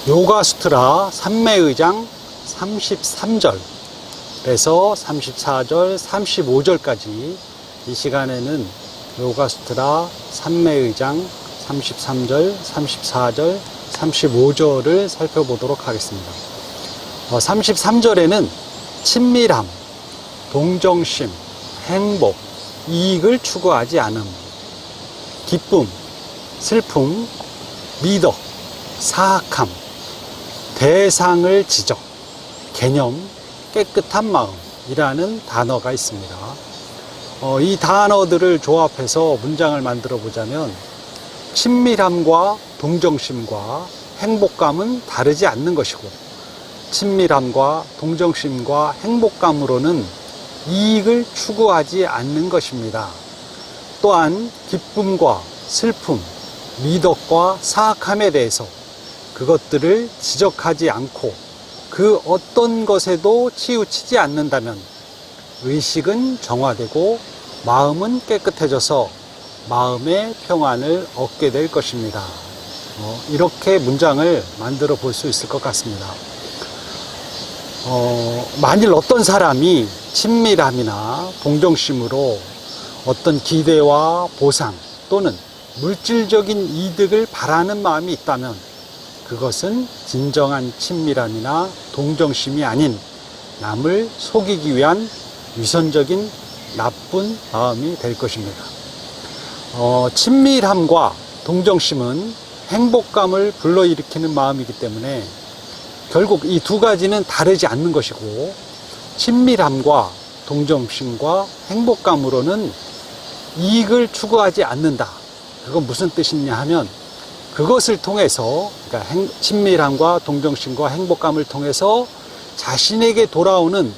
요가수트라 삼매의장 33절에서 34절, 35절까지 이 시간에는 요가수트라 삼매의장 33절, 34절, 35절을 살펴보도록 하겠습니다. 33절에는 친밀함, 동정심, 행복, 이익을 추구하지 않음, 기쁨, 슬픔, 미덕, 사악함, 대상을 지적, 개념, 깨끗한 마음이라는 단어가 있습니다. 이 단어들을 조합해서 문장을 만들어 보자면 친밀함과 동정심과 행복감은 다르지 않는 것이고, 친밀함과 동정심과 행복감으로는 이익을 추구하지 않는 것입니다. 또한 기쁨과 슬픔, 미덕과 사악함에 대해서 그것들을 지적하지 않고 그 어떤 것에도 치우치지 않는다면 의식은 정화되고 마음은 깨끗해져서 마음의 평안을 얻게 될 것입니다. 이렇게 문장을 만들어 볼 수 있을 것 같습니다. 만일 어떤 사람이 친밀함이나 동정심으로 어떤 기대와 보상 또는 물질적인 이득을 바라는 마음이 있다면 그것은 진정한 친밀함이나 동정심이 아닌 남을 속이기 위한 위선적인 나쁜 마음이 될 것입니다. 친밀함과 동정심은 행복감을 불러일으키는 마음이기 때문에 결국 이 두 가지는 다르지 않는 것이고, 친밀함과 동정심과 행복감으로는 이익을 추구하지 않는다. 그건 무슨 뜻이냐 하면 그것을 통해서, 그러니까 친밀함과 동정심과 행복감을 통해서 자신에게 돌아오는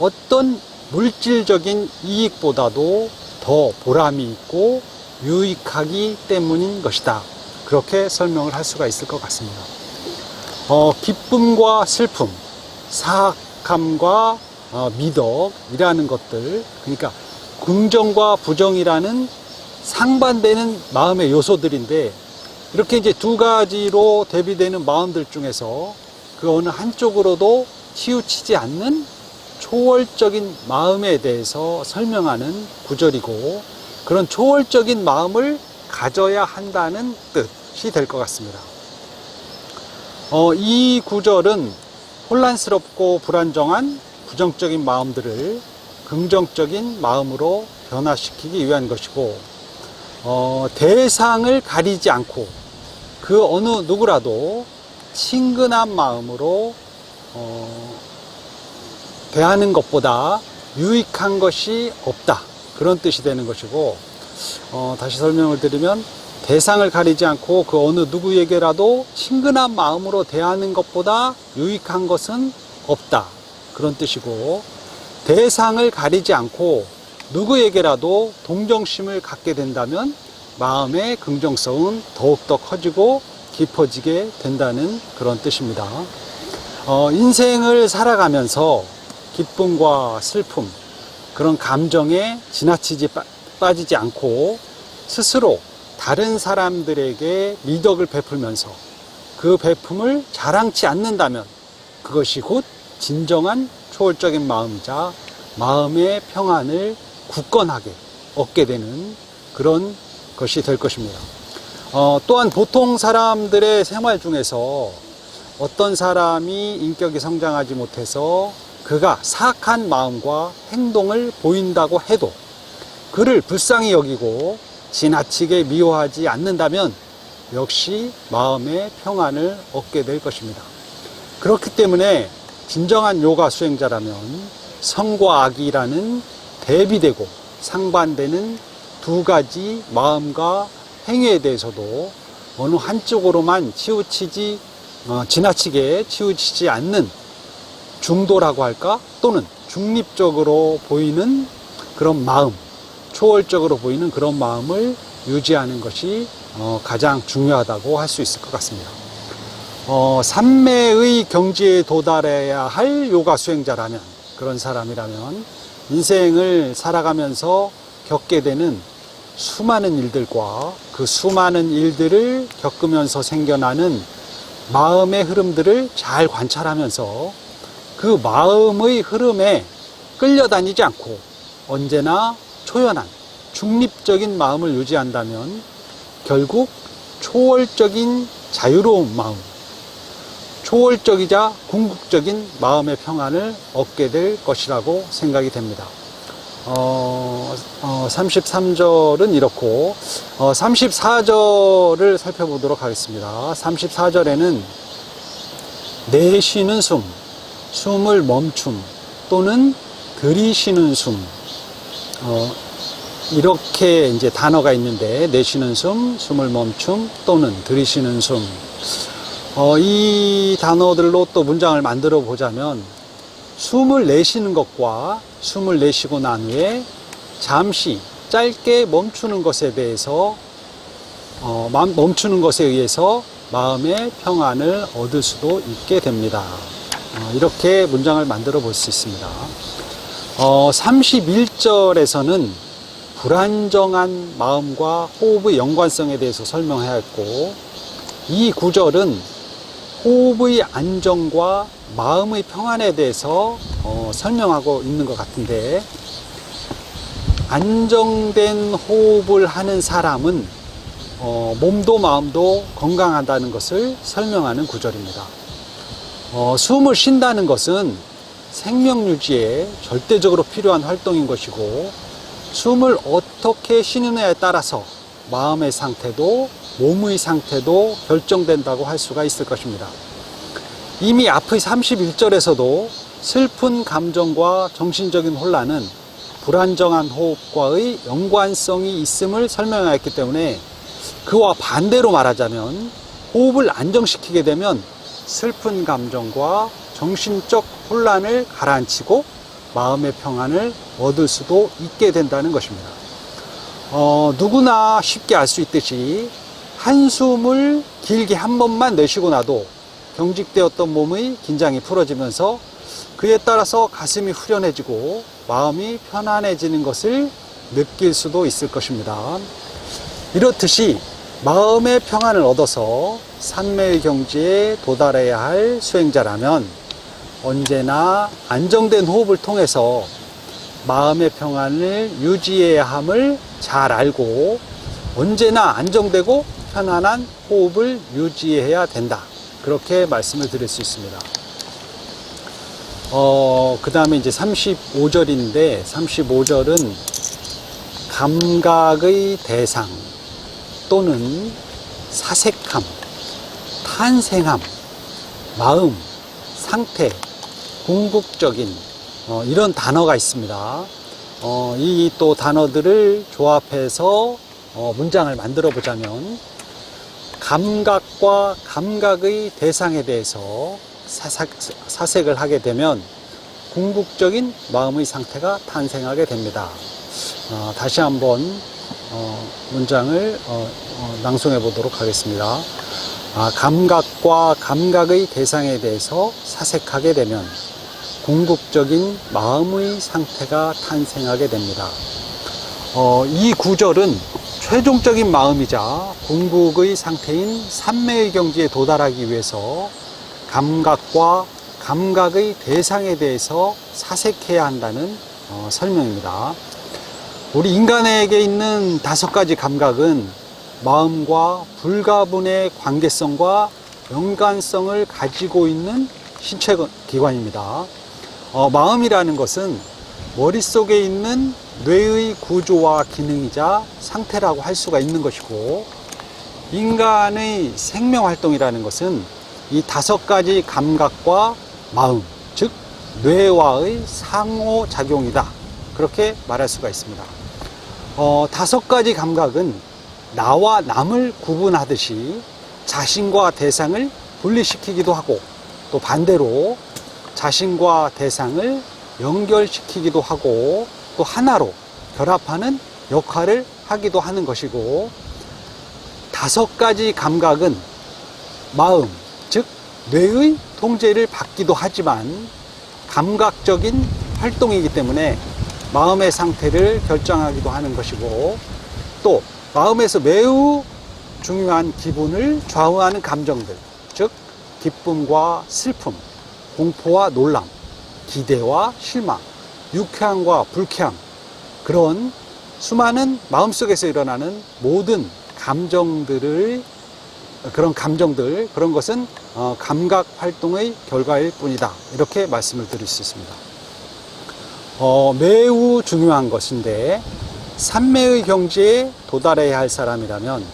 어떤 물질적인 이익보다도 더 보람이 있고 유익하기 때문인 것이다. 그렇게 설명을 할 수가 있을 것 같습니다. 기쁨과 슬픔, 사악함과 미덕이라는 것들, 그러니까 긍정과 부정이라는 상반되는 마음의 요소들인데, 이렇게 이제 두 가지로 대비되는 마음들 중에서 그 어느 한쪽으로도 치우치지 않는 초월적인 마음에 대해서 설명하는 구절이고, 그런 초월적인 마음을 가져야 한다는 뜻이 될 것 같습니다. 이 구절은 혼란스럽고 불안정한 부정적인 마음들을 긍정적인 마음으로 변화시키기 위한 것이고, 대상을 가리지 않고 그 어느 누구라도 친근한 마음으로 대하는 것보다 유익한 것이 없다. 그런 뜻이 되는 것이고, 다시 설명을 드리면 대상을 가리지 않고 그 어느 누구에게라도 친근한 마음으로 대하는 것보다 유익한 것은 없다. 그런 뜻이고, 대상을 가리지 않고 누구에게라도 동정심을 갖게 된다면 마음의 긍정성은 더욱더 커지고 깊어지게 된다는 그런 뜻입니다. 인생을 살아가면서 기쁨과 슬픔, 그런 감정에 지나치게 빠지지 않고 스스로 다른 사람들에게 미덕을 베풀면서 그 베품을 자랑치 않는다면 그것이 곧 진정한 초월적인 마음이자 마음의 평안을 굳건하게 얻게 되는 그런 것이 될 것입니다. 또한 보통 사람들의 생활 중에서 어떤 사람이 인격이 성장하지 못해서 그가 사악한 마음과 행동을 보인다고 해도 그를 불쌍히 여기고 지나치게 미워하지 않는다면 역시 마음의 평안을 얻게 될 것입니다. 그렇기 때문에 진정한 요가 수행자라면 선과 악이라는 대비되고 상반되는 두 가지 마음과 행위에 대해서도 어느 한쪽으로만 지나치게 치우치지 않는 중도라고 할까? 또는 중립적으로 보이는 그런 마음, 초월적으로 보이는 그런 마음을 유지하는 것이 가장 중요하다고 할 수 있을 것 같습니다. 삼매의 경지에 도달해야 할 요가 수행자라면, 그런 사람이라면 인생을 살아가면서 겪게 되는 수많은 일들과 그 수많은 일들을 겪으면서 생겨나는 마음의 흐름들을 잘 관찰하면서 그 마음의 흐름에 끌려다니지 않고 언제나 초연한 중립적인 마음을 유지한다면 결국 초월적인 자유로운 마음, 초월적이자 궁극적인 마음의 평안을 얻게 될 것이라고 생각이 됩니다. 33절은 이렇고 34절을 살펴보도록 하겠습니다. 34절에는 내쉬는 숨, 숨을 멈춤 또는 들이쉬는 숨, 이렇게 이제 단어가 있는데 내쉬는 숨, 숨을 멈춤 또는 들이쉬는 숨, 이 단어들로 또 문장을 만들어 보자면 숨을 내쉬는 것과 숨을 내쉬고 난 후에 잠시 짧게 멈추는 것에 대해서 멈추는 것에 의해서 마음의 평안을 얻을 수도 있게 됩니다. 이렇게 문장을 만들어 볼 수 있습니다. 31절에서는 불안정한 마음과 호흡의 연관성에 대해서 설명해야 했고, 이 구절은 호흡의 안정과 마음의 평안에 대해서 설명하고 있는 것 같은데, 안정된 호흡을 하는 사람은 몸도 마음도 건강하다는 것을 설명하는 구절입니다. 숨을 쉰다는 것은 생명 유지에 절대적으로 필요한 활동인 것이고, 숨을 어떻게 쉬느냐에 따라서 마음의 상태도 몸의 상태도 결정된다고 할 수가 있을 것입니다. 이미 앞의 31절에서도 슬픈 감정과 정신적인 혼란은 불안정한 호흡과의 연관성이 있음을 설명하였기 때문에, 그와 반대로 말하자면 호흡을 안정시키게 되면 슬픈 감정과 정신적 혼란을 가라앉히고 마음의 평안을 얻을 수도 있게 된다는 것입니다. 누구나 쉽게 알 수 있듯이 한숨을 길게 한 번만 내쉬고 나도 경직되었던 몸의 긴장이 풀어지면서 그에 따라서 가슴이 후련해지고 마음이 편안해지는 것을 느낄 수도 있을 것입니다. 이렇듯이 마음의 평안을 얻어서 산매의 경지에 도달해야 할 수행자라면 언제나 안정된 호흡을 통해서 마음의 평안을 유지해야 함을 잘 알고 언제나 안정되고 편안한 호흡을 유지해야 된다, 그렇게 말씀을 드릴 수 있습니다. 그 다음에 이제 35절인데 35절은 감각의 대상 또는 사색함, 탄생함, 마음, 상태, 궁극적인 이런 단어가 있습니다. 이 또 단어들을 조합해서 문장을 만들어 보자면, 감각과 감각의 대상에 대해서 사색을 하게 되면 궁극적인 마음의 상태가 탄생하게 됩니다. 다시 한번 문장을 낭송해 보도록 하겠습니다. 감각과 감각의 대상에 대해서 사색하게 되면 궁극적인 마음의 상태가 탄생하게 됩니다. 이 구절은 최종적인 마음이자 궁극의 상태인 삼매의 경지에 도달하기 위해서 감각과 감각의 대상에 대해서 사색해야 한다는 설명입니다. 우리 인간에게 있는 5가지 감각은 마음과 불가분의 관계성과 연관성을 가지고 있는 신체 기관입니다. 마음이라는 것은 머릿속에 있는 뇌의 구조와 기능이자 상태라고 할 수가 있는 것이고, 인간의 생명활동이라는 것은 이 5가지 감각과 마음, 즉 뇌와의 상호작용이다, 그렇게 말할 수가 있습니다. 5가지 감각은 나와 남을 구분하듯이 자신과 대상을 분리시키기도 하고, 또 반대로 자신과 대상을 연결시키기도 하고, 또 하나로 결합하는 역할을 하기도 하는 것이고, 5가지 감각은 마음, 즉 뇌의 통제를 받기도 하지만 감각적인 활동이기 때문에 마음의 상태를 결정하기도 하는 것이고, 또 마음에서 매우 중요한 기분을 좌우하는 감정들, 즉 기쁨과 슬픔, 공포와 놀람, 기대와 실망, 유쾌함과 불쾌함, 그런 수많은 마음속에서 일어나는 모든 감정들, 그런 것은 감각 활동의 결과일 뿐이다. 이렇게 말씀을 드릴 수 있습니다. 매우 중요한 것인데, 삼매의 경지에 도달해야 할 사람이라면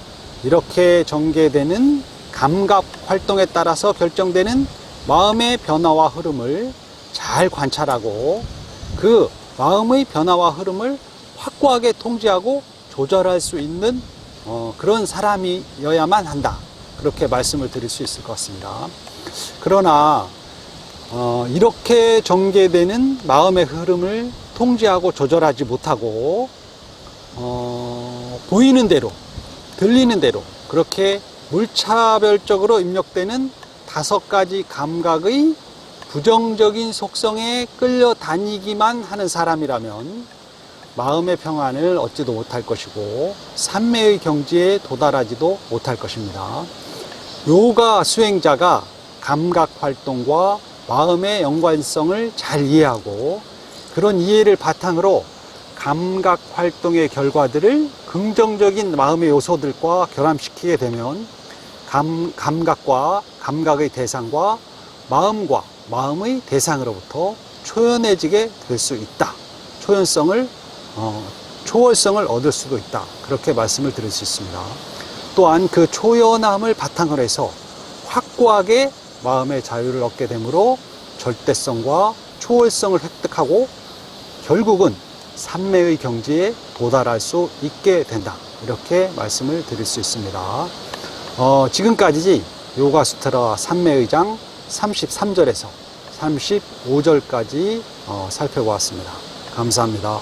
이렇게 전개되는 감각 활동에 따라서 결정되는 마음의 변화와 흐름을 잘 관찰하고 그 마음의 변화와 흐름을 확고하게 통제하고 조절할 수 있는 그런 사람이어야만 한다. 그렇게 말씀을 드릴 수 있을 것 같습니다. 그러나 이렇게 전개되는 마음의 흐름을 통제하고 조절하지 못하고 보이는 대로, 들리는 대로 그렇게 물차별적으로 입력되는 5가지 감각의 부정적인 속성에 끌려다니기만 하는 사람이라면 마음의 평안을 얻지도 못할 것이고 삼매의 경지에 도달하지도 못할 것입니다. 요가 수행자가 감각 활동과 마음의 연관성을 잘 이해하고 그런 이해를 바탕으로 감각 활동의 결과들을 긍정적인 마음의 요소들과 결합시키게 되면 감각과 감각의 대상과 마음과 마음의 대상으로부터 초연해지게 될 수 있다. 초월성을 얻을 수도 있다. 그렇게 말씀을 드릴 수 있습니다. 또한 그 초연함을 바탕으로 해서 확고하게 마음의 자유를 얻게 되므로 절대성과 초월성을 획득하고 결국은 삼매의 경지에 도달할 수 있게 된다. 이렇게 말씀을 드릴 수 있습니다. 지금까지 요가수트라 삼매의 장 33절에서 35절까지 살펴보았습니다. 감사합니다.